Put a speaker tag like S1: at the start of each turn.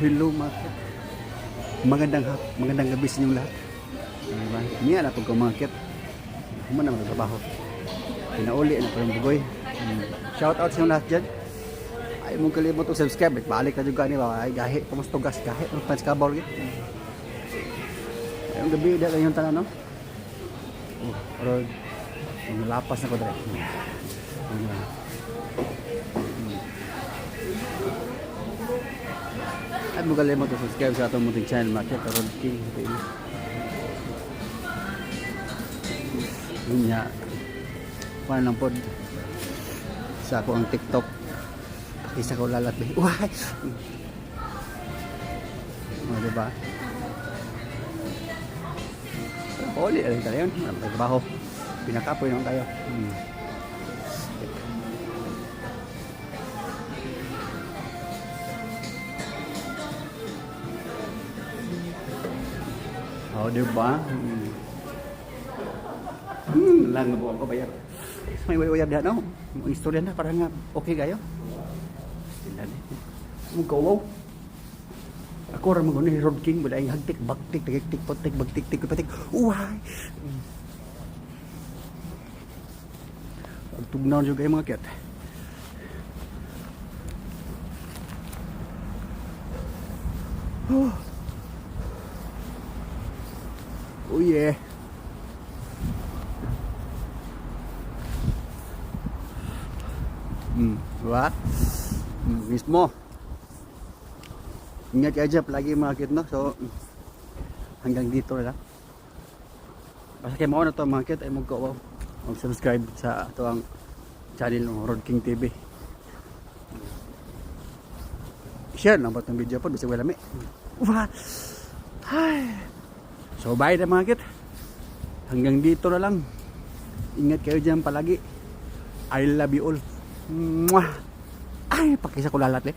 S1: Hello market. Magandang gabi sa inyong lahat. Diba? Niya na pag kumakit. Human na magtrabaho. Pinauli na pa yung bugoy. Shout out sa inyong lahat dyan. Ay mong kalimot to subscribe. Balik na juga ni ba. Ay gahi. Kumustugas gahi. Ang fans kabaw lagi. Ayong gabi dahil yung tanan no. Oh, pero lapas na ko dre. Ay mo kalimot to subscribe sa atong muting channel market Road King. Nya paano lang pod sa ako ang TikTok pakisa ko lalat ba why diba huli rin tayo yun trabaho pinakapoy naman tayo diba lang buwan ko bayar. May way diyan no. Ang istorya na parang okay kayo. Tindan. Mo go. Ako ra mo ni Road King wala ang hagtik baktik tik potik bagtik tik patik. Uhay. Tugnaw juga yung mga ket. Oh yeah. Diba? Mismo. Ingat aja lagi market no. So hanggang dito lang. Basta kay mao na to market ay mag-subscribe sa ato ang channel ng Road King TV. Share lang ba itong video po? Bisa wala mi. So bye na market. Hanggang dito na lang. Ingat kayo dyan palagi. I love you all. Mwah! Ay, pakisa ko lalat eh.